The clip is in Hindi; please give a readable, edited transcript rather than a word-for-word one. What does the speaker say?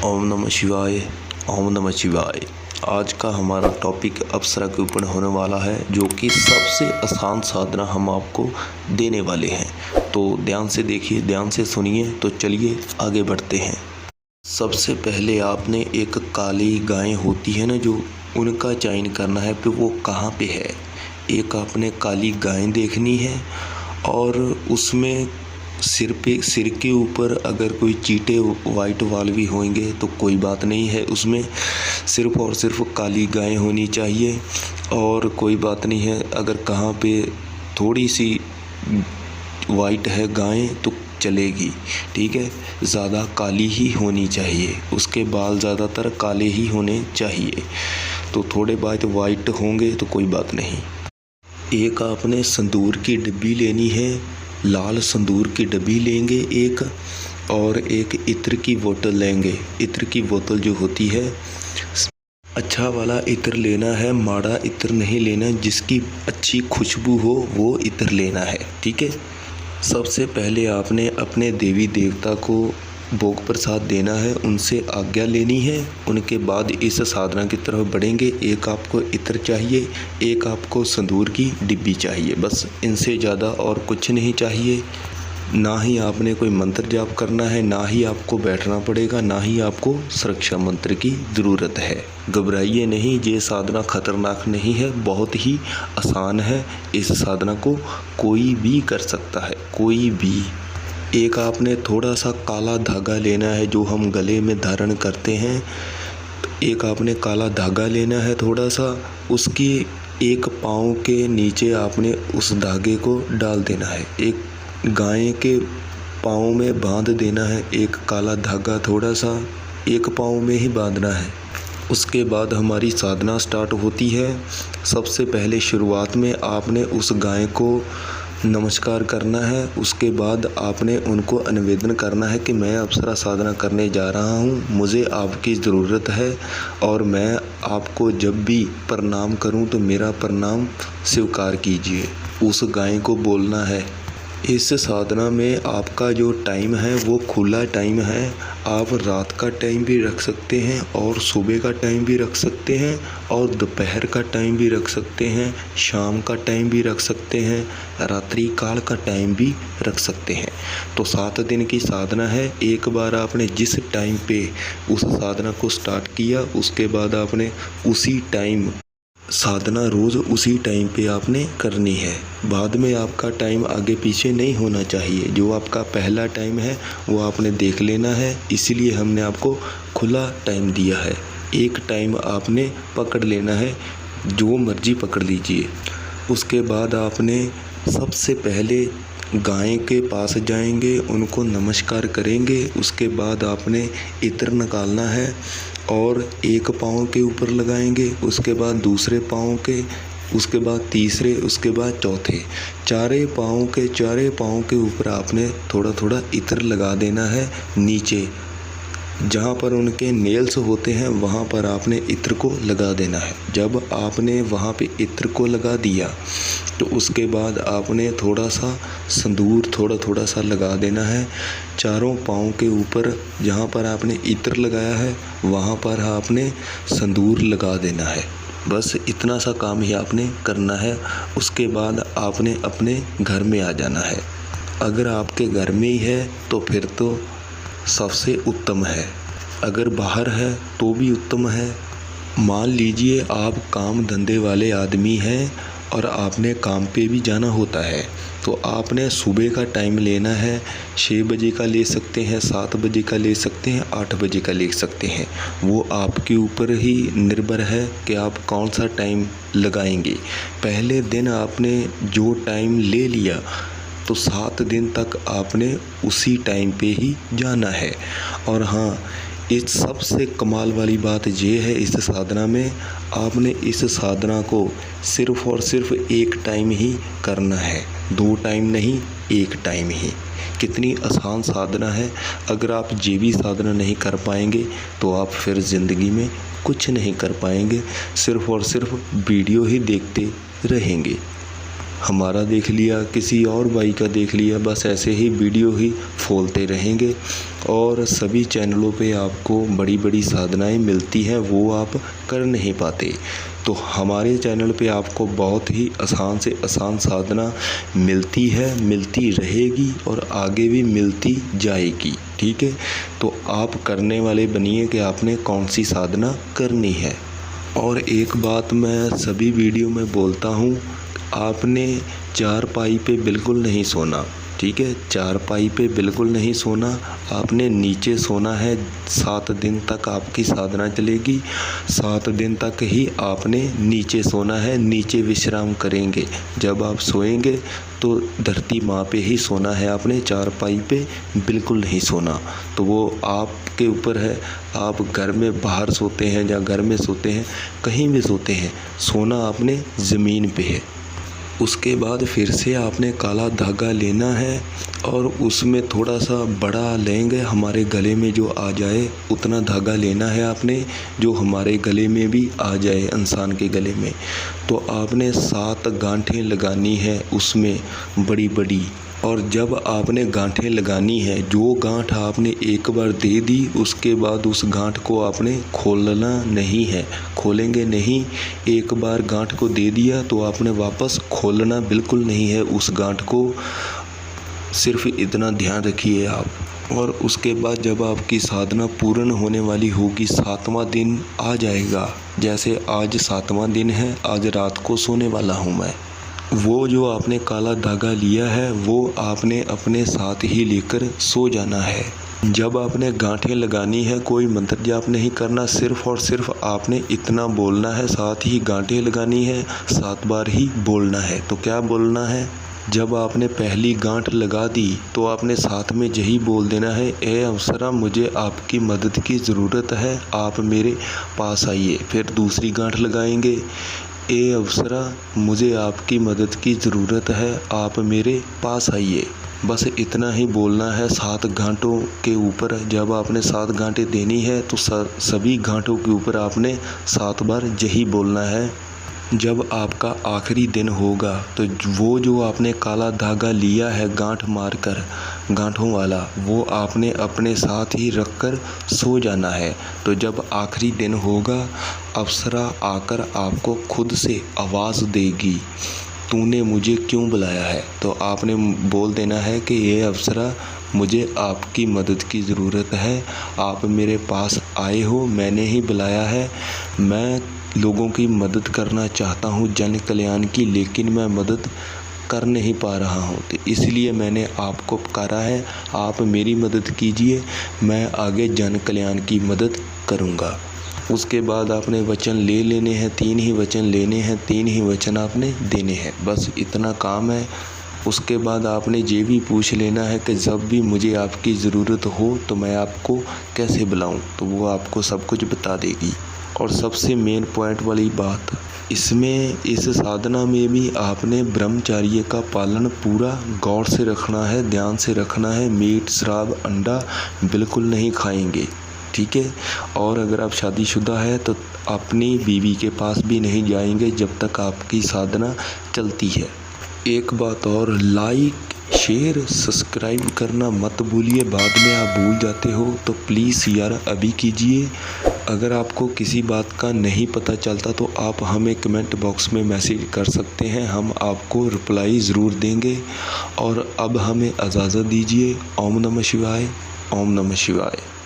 ओम नमः शिवाय। ओम नमः शिवाय। आज का हमारा टॉपिक अप्सरा के ऊपर होने वाला है, जो कि सबसे आसान साधना हम आपको देने वाले हैं। तो ध्यान से देखिए, ध्यान से सुनिए। तो चलिए आगे बढ़ते हैं। सबसे पहले आपने एक काली गाय होती है ना, जो उनका चयन करना है कि वो कहाँ पे है। एक आपने काली गाय देखनी है और उसमें सिर के ऊपर अगर कोई चीटे वाइट वाल भी होंगे तो कोई बात नहीं है, उसमें सिर्फ़ और सिर्फ काली गाय होनी चाहिए। और कोई बात नहीं है अगर कहाँ पे थोड़ी सी वाइट है गाय तो चलेगी, ठीक है। ज़्यादा काली ही होनी चाहिए, उसके बाल ज़्यादातर काले ही होने चाहिए। तो थोड़े बहुत वाइट होंगे तो कोई बात नहीं। एक आपने संदूर की डिब्बी लेनी है, लाल संदूर की डब्बी लेंगे एक, और एक इत्र की बोतल लेंगे। इत्र की बोतल जो होती है, अच्छा वाला इत्र लेना है, माड़ा इत्र नहीं लेना, जिसकी अच्छी खुशबू हो वो इत्र लेना है, ठीक है। सबसे पहले आपने अपने देवी देवता को भोग प्रसाद देना है, उनसे आज्ञा लेनी है। उनके बाद इस साधना की तरफ बढ़ेंगे। एक आपको इत्र चाहिए, एक आपको संदूर की डिब्बी चाहिए, बस इनसे ज़्यादा और कुछ नहीं चाहिए। ना ही आपने कोई मंत्र जाप करना है, ना ही आपको बैठना पड़ेगा, ना ही आपको सुरक्षा मंत्र की ज़रूरत है। घबराइए नहीं, ये साधना खतरनाक नहीं है, बहुत ही आसान है। इस साधना को कोई भी कर सकता है, कोई भी। एक आपने थोड़ा सा काला धागा लेना है, जो हम गले में धारण करते हैं। एक आपने काला धागा लेना है थोड़ा सा, उसकी एक पाँव के नीचे आपने उस धागे को डाल देना है। एक गाय के पाँव में बांध देना है एक काला धागा, थोड़ा सा एक पाँव में ही बांधना है। उसके बाद हमारी साधना स्टार्ट होती है। सबसे पहले शुरुआत में आपने उस गाय को नमस्कार करना है। उसके बाद आपने उनको निवेदन करना है कि मैं अप्सरा साधना करने जा रहा हूँ, मुझे आपकी ज़रूरत है, और मैं आपको जब भी प्रणाम करूँ तो मेरा प्रणाम स्वीकार कीजिए। उस गाय को बोलना है। इस साधना में आपका जो टाइम है वो खुला टाइम है। आप रात का टाइम भी रख सकते हैं, और सुबह का टाइम भी रख सकते हैं, और दोपहर का टाइम भी रख सकते हैं, शाम का टाइम भी रख सकते हैं, रात्रि काल का टाइम भी रख सकते हैं। तो 7 दिन की साधना है। एक बार आपने जिस टाइम पे उस साधना को स्टार्ट किया, उसके बाद आपने उसी टाइम साधना रोज़ उसी टाइम पे आपने करनी है। बाद में आपका टाइम आगे पीछे नहीं होना चाहिए। जो आपका पहला टाइम है वो आपने देख लेना है, इसीलिए हमने आपको खुला टाइम दिया है। एक टाइम आपने पकड़ लेना है, जो मर्जी पकड़ लीजिए। उसके बाद आपने सबसे पहले गाय के पास जाएंगे, उनको नमस्कार करेंगे। उसके बाद आपने इत्र निकालना है और एक पाँव के ऊपर लगाएंगे, उसके बाद दूसरे पाँव के, उसके बाद तीसरे, उसके बाद चौथे। चारे पाँव के ऊपर आपने थोड़ा थोड़ा इत्र लगा देना है। नीचे जहाँ पर उनके नेल्स होते हैं वहाँ पर आपने इत्र को लगा देना है। जब आपने वहाँ पे इत्र को लगा दिया तो उसके बाद आपने थोड़ा सा संदूर थोड़ा सा लगा देना है। चारों पाँव के ऊपर जहाँ पर आपने इत्र लगाया है वहाँ पर आपने संदूर लगा देना है। बस इतना सा काम ही आपने करना है। उसके बाद आपने अपने घर में आ जाना है। अगर आपके घर में ही है तो फिर तो सबसे उत्तम है, अगर बाहर है तो भी उत्तम है। मान लीजिए आप काम धंधे वाले आदमी हैं और आपने काम पे भी जाना होता है, तो आपने सुबह का टाइम लेना है। 6 बजे का ले सकते हैं, 7 बजे का ले सकते हैं, 8 बजे का ले सकते हैं। वो आपके ऊपर ही निर्भर है कि आप कौन सा टाइम लगाएंगे। पहले दिन आपने जो टाइम ले लिया तो 7 दिन तक आपने उसी टाइम पे ही जाना है। और हाँ, इस सबसे कमाल वाली बात ये है, इस साधना में आपने इस साधना को सिर्फ़ और सिर्फ एक टाइम ही करना है, 2 टाइम नहीं, एक टाइम ही। कितनी आसान साधना है। अगर आप ये भी साधना नहीं कर पाएंगे तो आप फिर ज़िंदगी में कुछ नहीं कर पाएंगे, सिर्फ़ और सिर्फ वीडियो ही देखते रहेंगे। हमारा देख लिया, किसी और भाई का देख लिया, बस ऐसे ही वीडियो ही खोलते रहेंगे और सभी चैनलों पे आपको बड़ी बड़ी साधनाएं मिलती हैं, वो आप कर नहीं पाते। तो हमारे चैनल पे आपको बहुत ही आसान से आसान साधना मिलती है, मिलती रहेगी और आगे भी मिलती जाएगी। ठीक है, तो आप करने वाले बनिए कि आपने कौन सी साधना करनी है। और एक बात मैं सभी वीडियो में बोलता हूँ, आपने चारपाई पे बिल्कुल नहीं सोना। ठीक है, चारपाई पे बिल्कुल नहीं सोना, आपने नीचे सोना है। 7 दिन तक आपकी साधना चलेगी, 7 दिन तक ही आपने नीचे सोना है, नीचे विश्राम करेंगे। जब आप सोएंगे तो धरती माँ पे ही सोना है, आपने चारपाई पे बिल्कुल नहीं सोना। तो वो आपके ऊपर है, आप घर में बाहर सोते हैं या घर में सोते हैं, कहीं भी सोते हैं, सोना आपने ज़मीन पे है। उसके बाद फिर से आपने काला धागा लेना है और उसमें थोड़ा सा बड़ा लेंगे, हमारे गले में जो आ जाए उतना धागा लेना है आपने, जो हमारे गले में भी आ जाए, इंसान के गले में। तो आपने 7 गांठें लगानी है उसमें बड़ी बड़ी। और जब आपने गांठें लगानी है, जो गांठ आपने एक बार दे दी उसके बाद उस गांठ को आपने खोलना नहीं है, खोलेंगे नहीं। एक बार गांठ को दे दिया तो आपने वापस खोलना बिल्कुल नहीं है उस गांठ को, सिर्फ इतना ध्यान रखिए आप। और उसके बाद जब आपकी साधना पूर्ण होने वाली होगी, 7वां दिन आ जाएगा, जैसे आज 7वां दिन है, आज रात को सोने वाला हूँ मैं, वो जो आपने काला धागा लिया है वो आपने अपने साथ ही लेकर सो जाना है। जब आपने गांठें लगानी है, कोई मंत्र जाप नहीं करना, सिर्फ और सिर्फ आपने इतना बोलना है, साथ ही गांठें लगानी है, 7 बार ही बोलना है। तो क्या बोलना है, जब आपने पहली गांठ लगा दी तो आपने साथ में यही बोल देना है, ए अप्सरा मुझे आपकी मदद की ज़रूरत है, आप मेरे पास आइए। फिर दूसरी गांठ लगाएंगे, ए अप्सरा मुझे आपकी मदद की ज़रूरत है, आप मेरे पास आइए। बस इतना ही बोलना है 7 गांठों के ऊपर। जब आपने 7 गांठें देनी है तो सभी गांठों के ऊपर आपने 7 बार यही बोलना है। जब आपका आखिरी दिन होगा तो वो जो आपने काला धागा लिया है गांठ मारकर, गांठों वाला, वो आपने अपने साथ ही रखकर सो जाना है। तो जब आखिरी दिन होगा, अप्सरा आकर आपको खुद से आवाज़ देगी, तूने मुझे क्यों बुलाया है। तो आपने बोल देना है कि ये अप्सरा मुझे आपकी मदद की ज़रूरत है, आप मेरे पास आए हो, मैंने ही बुलाया है। मैं लोगों की मदद करना चाहता हूँ, जन कल्याण की, लेकिन मैं मदद कर नहीं पा रहा हूँ, तो इसलिए मैंने आपको पुकारा है, आप मेरी मदद कीजिए, मैं आगे जन कल्याण की मदद करूँगा। उसके बाद आपने वचन ले लेने हैं, 3 ही वचन लेने हैं, 3 ही वचन आपने देने हैं, बस इतना काम है। उसके बाद आपने ये भी पूछ लेना है कि जब भी मुझे आपकी ज़रूरत हो तो मैं आपको कैसे बुलाऊं, तो वो आपको सब कुछ बता देगी। और सबसे मेन पॉइंट वाली बात, इसमें इस साधना में भी आपने ब्रह्मचर्य का पालन पूरा गौर से रखना है, ध्यान से रखना है। मीट, शराब, अंडा बिल्कुल नहीं खाएंगे, ठीक है। और अगर आप शादीशुदा है तो अपनी बीवी के पास भी नहीं जाएंगे जब तक आपकी साधना चलती है। एक बात और, लाइक, शेयर, सब्सक्राइब करना मत भूलिए, बाद में आप भूल जाते हो, तो प्लीज़ यार अभी कीजिए। अगर आपको किसी बात का नहीं पता चलता तो आप हमें कमेंट बॉक्स में मैसेज कर सकते हैं, हम आपको रिप्लाई ज़रूर देंगे। और अब हमें इजाज़त दीजिए। ओम नमः शिवाय, ओम नमः शिवाय।